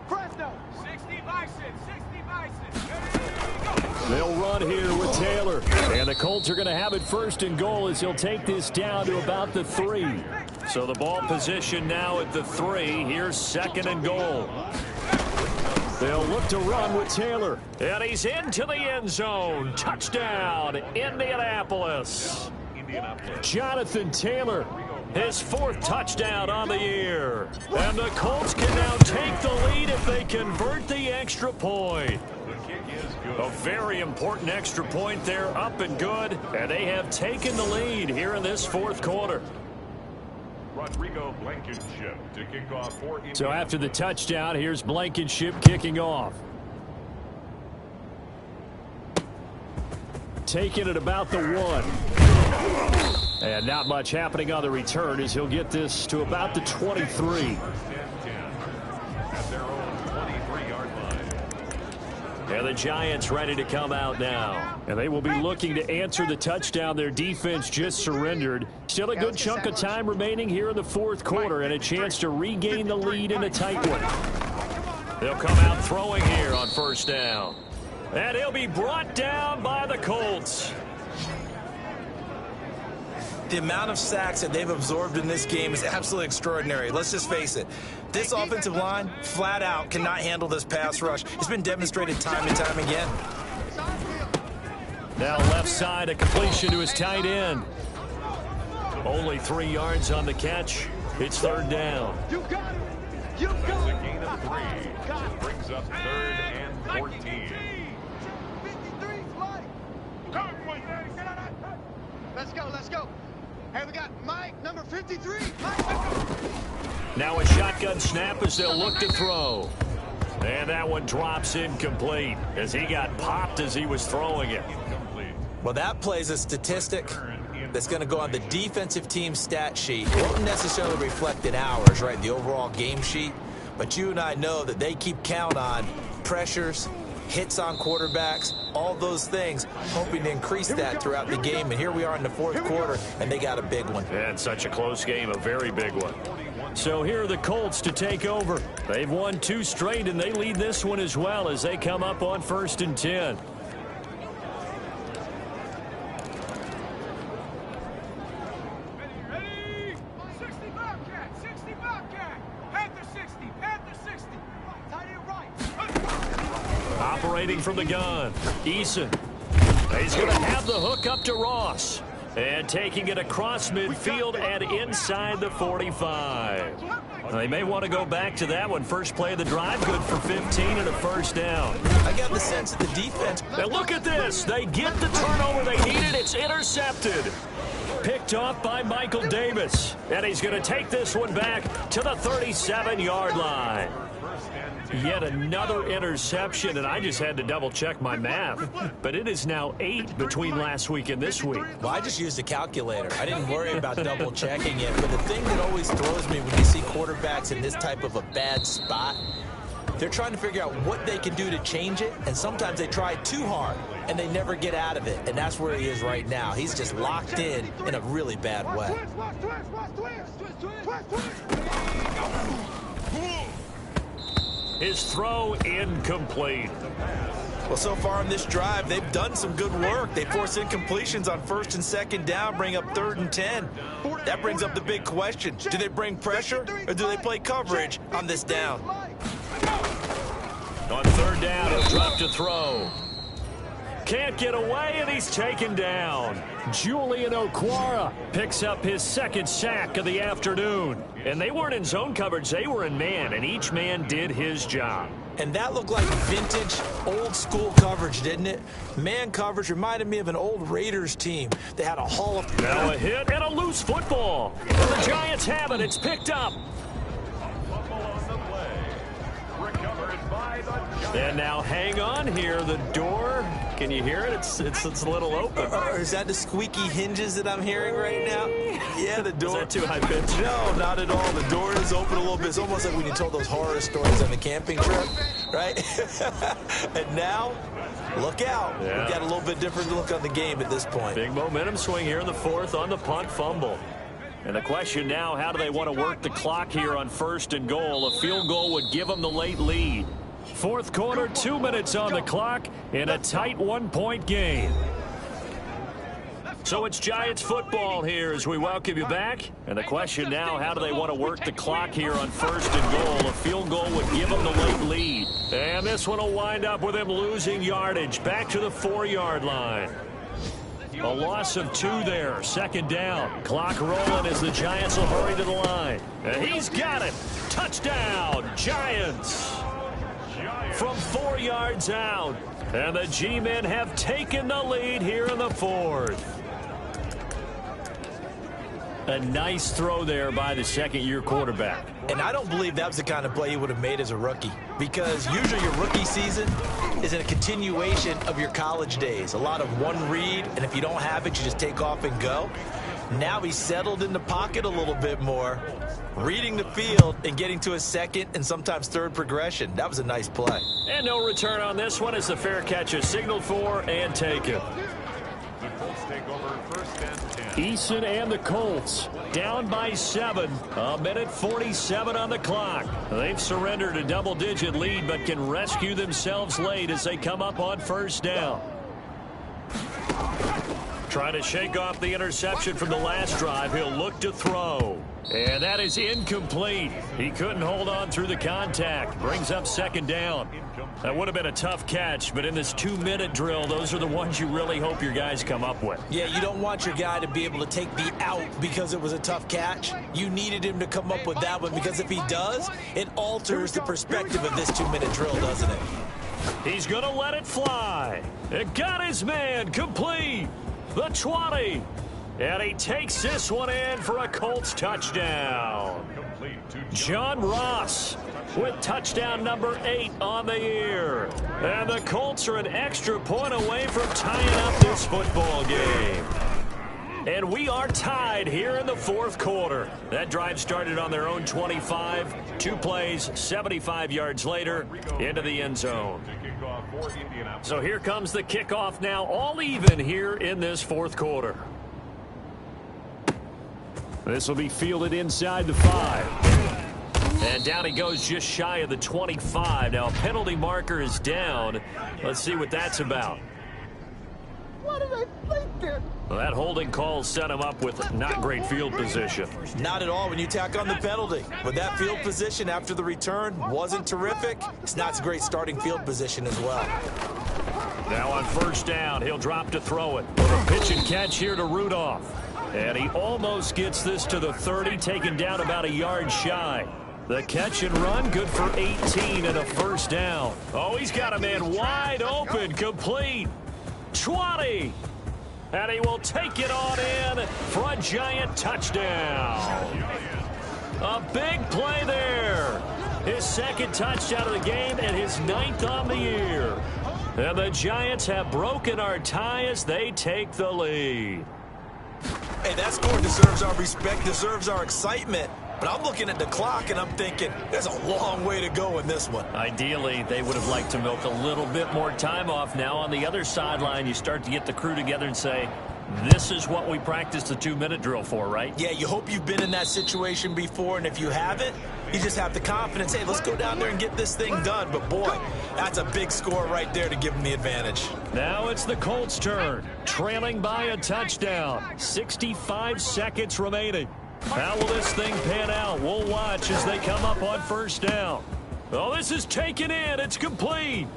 Presto. 60 Bison. They'll run here with Taylor. And the Colts are going to have it 1st and goal as he'll take this down to about the 3. So the ball position now at the 3. Here's 2nd and goal. They'll look to run with Taylor. And he's into the end zone. Touchdown, Indianapolis. Jonathan Taylor, his 4th touchdown on the year. And the Colts can now take the lead if they convert the extra point. A very important extra point there, up and good. And they have taken the lead here in this 4th quarter. Rodrigo Blankenship to kick off for Indiana. So after the touchdown, here's Blankenship kicking off. Taking it about the 1. And not much happening on the return as he'll get this to about the 23. At their own 23-yard line. And the Giants ready to come out now. And they will be looking to answer the touchdown their defense just surrendered. Still a good chunk of time remaining here in the 4th quarter and a chance to regain the lead in a tight one. They'll come out throwing here on first down. And he'll be brought down by the Colts. The amount of sacks that they've absorbed in this game is absolutely extraordinary. Let's just face it. This offensive line, flat out, cannot handle this pass rush. It's been demonstrated time and time again. Now left side, a completion to his tight end. Only 3 yards on the catch. It's 3rd down. You got it. You That's got a it. gain of 3. This brings up 3rd and 14. 53 flight. Let's go. Hey, we got Mike, number 53. Mike. Now a shotgun snap as they'll look to throw. And that one drops incomplete as he got popped as he was throwing it. Well, that plays a statistic that's going to go on the defensive team stat sheet. It won't necessarily reflect in ours, right, the overall game sheet. But you and I know that they keep count on pressures, hits on quarterbacks, all those things, hoping to increase that throughout the game. And here we are in the 4th quarter, and they got a big one. And such a close game, a very big one. So here are the Colts to take over. They've won 2 straight, and they lead this one as well as they come up on 1st and 10. Ready? 60 Bobcat. 60 Bobcat. Panther 60. Panther 60. Tight end right. Operating from the gun, Eason. He's going to have the hook up to Ross. And taking it across midfield and inside the 45. They may want to go back to that one. First play of the drive, good for 15 and a first down. I got the sense that the defense... And look at this. They get the turnover they needed. It's intercepted. Picked off by Michael Davis. And he's going to take this one back to the 37-yard line. Yet another interception, and I just had to double-check my math. But it is now 8 between last week and this week. Well, I just used a calculator. I didn't worry about double-checking it. But the thing that always throws me when you see quarterbacks in this type of a bad spot, they're trying to figure out what they can do to change it, and sometimes they try too hard, and they never get out of it. And that's where he is right now. He's just locked in a really bad way. His throw incomplete. Well, so far on this drive, they've done some good work. They force incompletions on first and second down, bring up 3rd and 10. That brings up the big question. Do they bring pressure or do they play coverage on this down? On 3rd down, he'll drop to throw. Can't get away, and he's taken down. Julian Okwara picks up his 2nd sack of the afternoon. And they weren't in zone coverage, they were in man, and each man did his job. And that looked like vintage, old-school coverage, didn't it? Man coverage reminded me of an old Raiders team. They had a Hall of... Now a hit and a loose football. The Giants have it. It's picked up. And now hang on here. The door, can you hear it? It's a little open. Is that the squeaky hinges that I'm hearing right now? Yeah, the door. Is that too high pitched? No, not at all. The door is open a little bit. It's almost like when you told those horror stories on the camping trip, right? And now, look out. Yeah. We've got a little bit different look on the game at this point. Big momentum swing here in the 4th on the punt fumble. And the question now, how do they want to work the clock here on 1st and goal? A field goal would give them the late lead. 4th quarter, 2 minutes on the clock in a tight 1-point game. So it's Giants football here as we welcome you back. And the question now, how do they want to work the clock here on 1st and goal? A field goal would give them the late lead. And this one will wind up with him losing yardage back to the 4-yard line. A loss of 2 there. 2nd down. Clock rolling as the Giants will hurry to the line. And he's got it. Touchdown, Giants. From 4 yards out. And the G-men have taken the lead here in the 4th. A nice throw there by the 2nd-year quarterback. And I don't believe that was the kind of play he would have made as a rookie, because usually your rookie season is a continuation of your college days. A lot of one read, and if you don't have it, you just take off and go. Now he's settled in the pocket a little bit more, reading the field and getting to his 2nd and sometimes 3rd progression. That was a nice play. And no return on this one as the fair catch is signaled for and taken. The Colts take over 1st and 10. Eason and the Colts down by 7. 1:47 on the clock. They've surrendered a double-digit lead but can rescue themselves late as they come up on 1st down. Trying to shake off the interception from the last drive. He'll look to throw. And that is incomplete. He couldn't hold on through the contact. Brings up 2nd down. That would have been a tough catch, but in this 2-minute drill, those are the ones you really hope your guys come up with. Yeah, you don't want your guy to be able to take the out because it was a tough catch. You needed him to come up with that one, because if he does, it alters the perspective of this 2-minute drill, doesn't it? He's going to let it fly. It got his man complete. The 20. And he takes this one in for a Colts touchdown. John Ross with touchdown number 8 on the year. And the Colts are an extra point away from tying up this football game. And we are tied here in the 4th quarter. That drive started on their own 25. 2 plays, 75 yards later, into the end zone. So here comes the kickoff now, all even here in this 4th quarter. This will be fielded inside the 5. And down he goes just shy of the 25. Now a penalty marker is down. Let's see what that's about. What are they thinking? Well, that holding call set him up with not great field position. Not at all when you tack on the penalty. But that field position after the return wasn't terrific. It's not a great starting field position as well. Now on first down, he'll drop to throw it. With a pitch and catch here to Rudolph. And he almost gets this to the 30, taken down about a yard shy. The catch and run, good for 18 and a first down. Oh, he's got a man wide open, complete. 20. And he will take it on in for a Giant touchdown. A big play there. His second touchdown of the game and his 9th on the year. And the Giants have broken our tie as they take the lead. Hey, that score deserves our respect, deserves our excitement. But I'm looking at the clock and I'm thinking there's a long way to go in this one. Ideally, they would have liked to milk a little bit more time off. Now on the other sideline, you start to get the crew together and say, this is what we practiced the 2-minute drill for, right? Yeah, you hope you've been in that situation before, and if you haven't, you just have the confidence, hey, let's go down there and get this thing done. But, boy, that's a big score right there to give them the advantage. Now it's the Colts' turn, trailing by a touchdown. 65 seconds remaining. How will this thing pan out? We'll watch as they come up on first down. Oh, this is taken in. It's complete.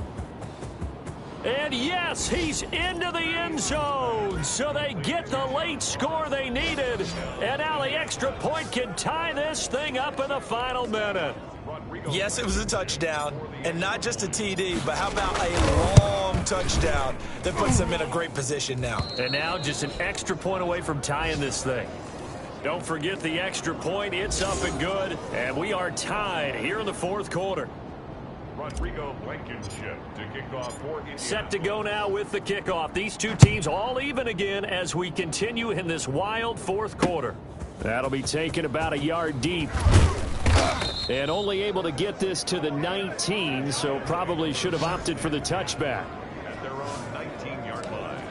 And yes, he's into the end zone. So they get the late score they needed. And now the extra point can tie this thing up in the final minute. Yes, it was a touchdown. And not just a TD, but how about a long touchdown that puts them in a great position now. And now just an extra point away from tying this thing. Don't forget the extra point. It's up and good. And we are tied here in the fourth quarter. Rodrigo Blankenship to kick off for Indiana. Set to go now with the kickoff. These two teams all even again as we continue in this wild fourth quarter. That'll be taken about a yard deep. And only able to get this to the 19, so probably should have opted for the touchback. At their own 19-yard line.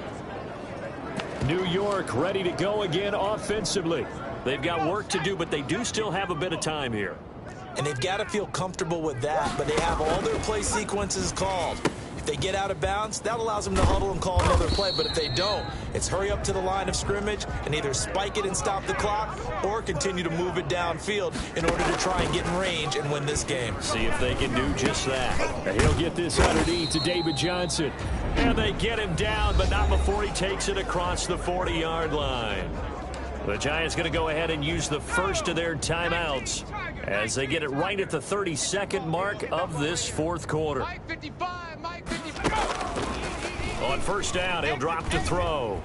New York ready to go again offensively. They've got work to do, but they do still have a bit of time here. And they've got to feel comfortable with that, but they have all their play sequences called. If they get out of bounds, that allows them to huddle and call another play. But if they don't, it's hurry up to the line of scrimmage and either spike it and stop the clock or continue to move it downfield in order to try and get in range and win this game. See if they can do just that. And he'll get this underneath to David Johnson. And they get him down, but not before he takes it across the 40-yard line. The Giants going to go ahead and use the first of their timeouts as they get it right at the 32nd mark of this fourth quarter. On first down, he'll drop to throw.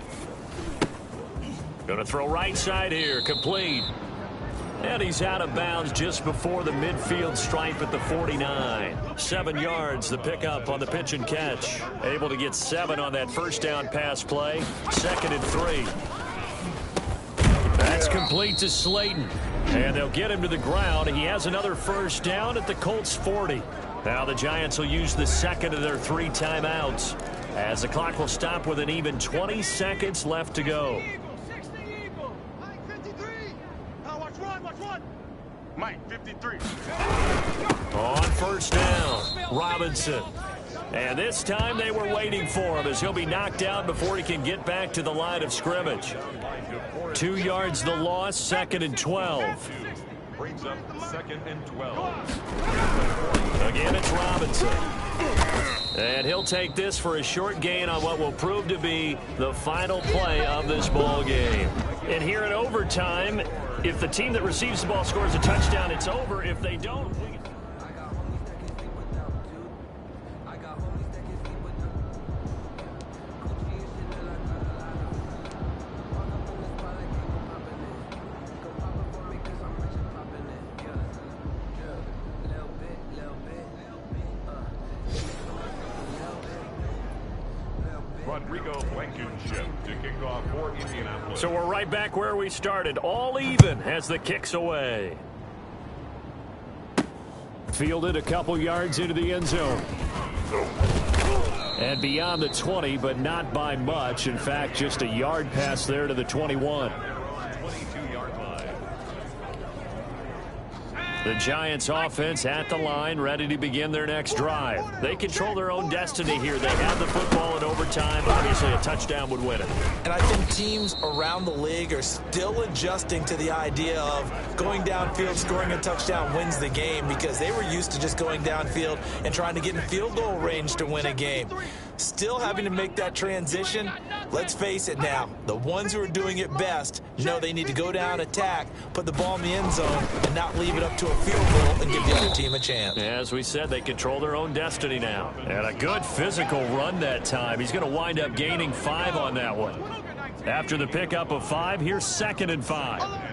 Going to throw right side here, complete. And he's out of bounds just before the midfield stripe at the 49. 7 yards, the pickup on the pitch and catch. Able to get 7 on that first down pass play. 2nd and 3. That's complete to Slayton. And they'll get him to the ground. He has another first down at the Colts 40. Now the Giants will use the second of their 3 timeouts as the clock will stop with an even 20 seconds left to go. Mike 53. On first down, Robinson. And this time they were waiting for him as he'll be knocked down before he can get back to the line of scrimmage. 2 yards the loss, 2nd and 12. Brings up 2nd and 12. Again, it's Robinson. And he'll take this for a short gain on what will prove to be the final play of this ball game. And here in overtime, if the team that receives the ball scores a touchdown, it's over. If they don't... Rodrigo Blankenship to kick off for Indianapolis. So we're right back where we started, all even as the kick's away. Fielded a couple yards into the end zone. And beyond the 20, but not by much. In fact, just a yard pass there to the 21. 22-yard line. The Giants offense at the line, ready to begin their next drive. They control their own destiny here. They have the football in overtime. Obviously, a touchdown would win it. And I think teams around the league are still adjusting to the idea of going downfield, scoring a touchdown wins the game, because they were used to just going downfield and trying to get in field goal range to win a game. Still having to make that transition. Let's face it now, the ones who are doing it best know they need to go down, attack, put the ball in the end zone, and not leave it up to a field goal and give the other team a chance. As we said, they control their own destiny now. And a good physical run that time. He's going to wind up gaining 5 on that one. After the pickup of 5, here's 2nd and 5.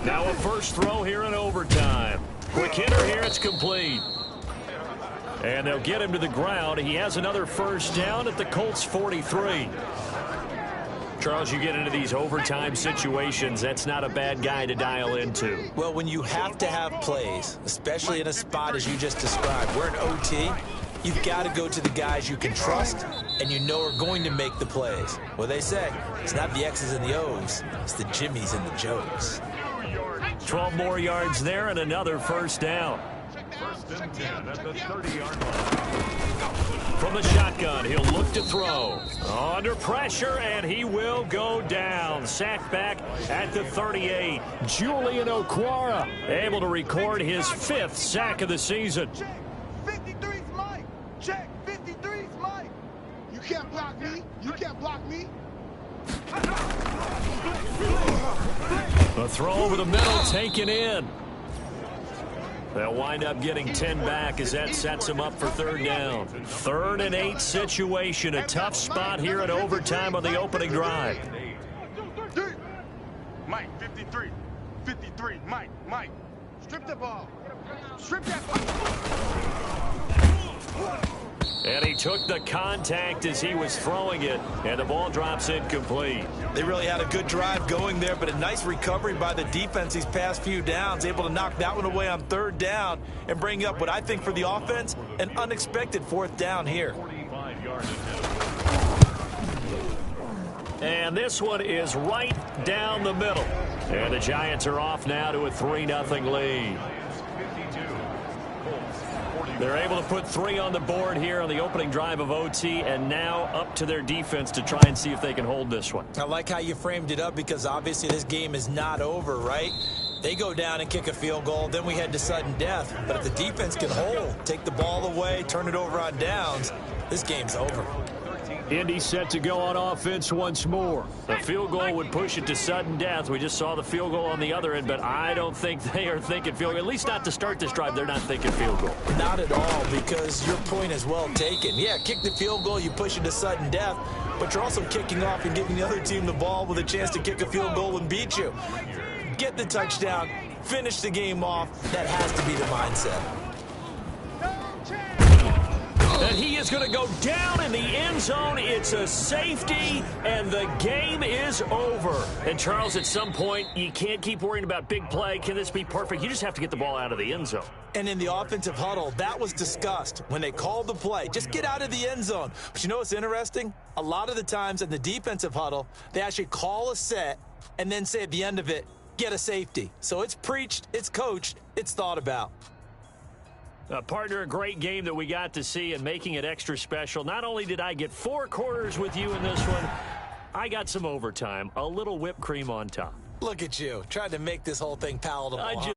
Now a first throw here in overtime. Quick hitter here, it's complete. And they'll get him to the ground. He has another first down at the Colts 43. Charles, you get into these overtime situations, that's not a bad guy to dial into. Well, when you have to have plays, especially in a spot as you just described, we're in OT, you've got to go to the guys you can trust and you know are going to make the plays. Well, they say it's not the X's and the O's, it's the Jimmys and the Joes. 12 more yards there and another first down. 1st and 10 at the 30-yard line. From the shotgun, he'll look to throw. Under pressure, and he will go down. Sacked back at the 38. Julian Okwara able to record his 5th sack of the season. 53's Mike. Check. 53's Mike. You can't block me. You can't block me. A throw over the middle taken in. They'll wind up getting 10 back as that sets them up for 3rd down. 3rd and 8 situation. A tough spot here in overtime on the opening drive. Mike, 53. 53. Mike. Strip the ball. Strip that ball. And he took the contact as he was throwing it, and the ball drops incomplete. They really had a good drive going there, but a nice recovery by the defense these past few downs, able to knock that one away on 3rd down and bring up what I think for the offense, an unexpected 4th down here. 45 yards. And this one is right down the middle. And the Giants are off now to a 3-0 lead. They're able to put 3 on the board here on the opening drive of OT, and now up to their defense to try and see if they can hold this one. I like how you framed it up, because obviously this game is not over, right? They go down and kick a field goal, then we head to sudden death. But if the defense can hold, take the ball away, turn it over on downs, this game's over. Indy set to go on offense once more. The field goal would push it to sudden death. We just saw the field goal on the other end, but I don't think they are thinking field goal. At least not to start this drive. They're not thinking field goal. Not at all, because your point is well taken. Yeah, kick the field goal, you push it to sudden death, but you're also kicking off and giving the other team the ball with a chance to kick a field goal and beat you. Get the touchdown, finish the game off. That has to be the mindset. And he is going to go down in the end zone. It's a safety, and the game is over. And, Charles, at some point, you can't keep worrying about big play. Can this be perfect? You just have to get the ball out of the end zone. And in the offensive huddle, that was discussed when they called the play. Just get out of the end zone. But you know what's interesting? A lot of the times in the defensive huddle, they actually call a set and then say at the end of it, get a safety. So it's preached, it's coached, it's thought about. Partner, a great game that we got to see and making it extra special. Not only did I get 4 quarters with you in this one, I got some overtime, a little whipped cream on top. Look at you, trying to make this whole thing palatable.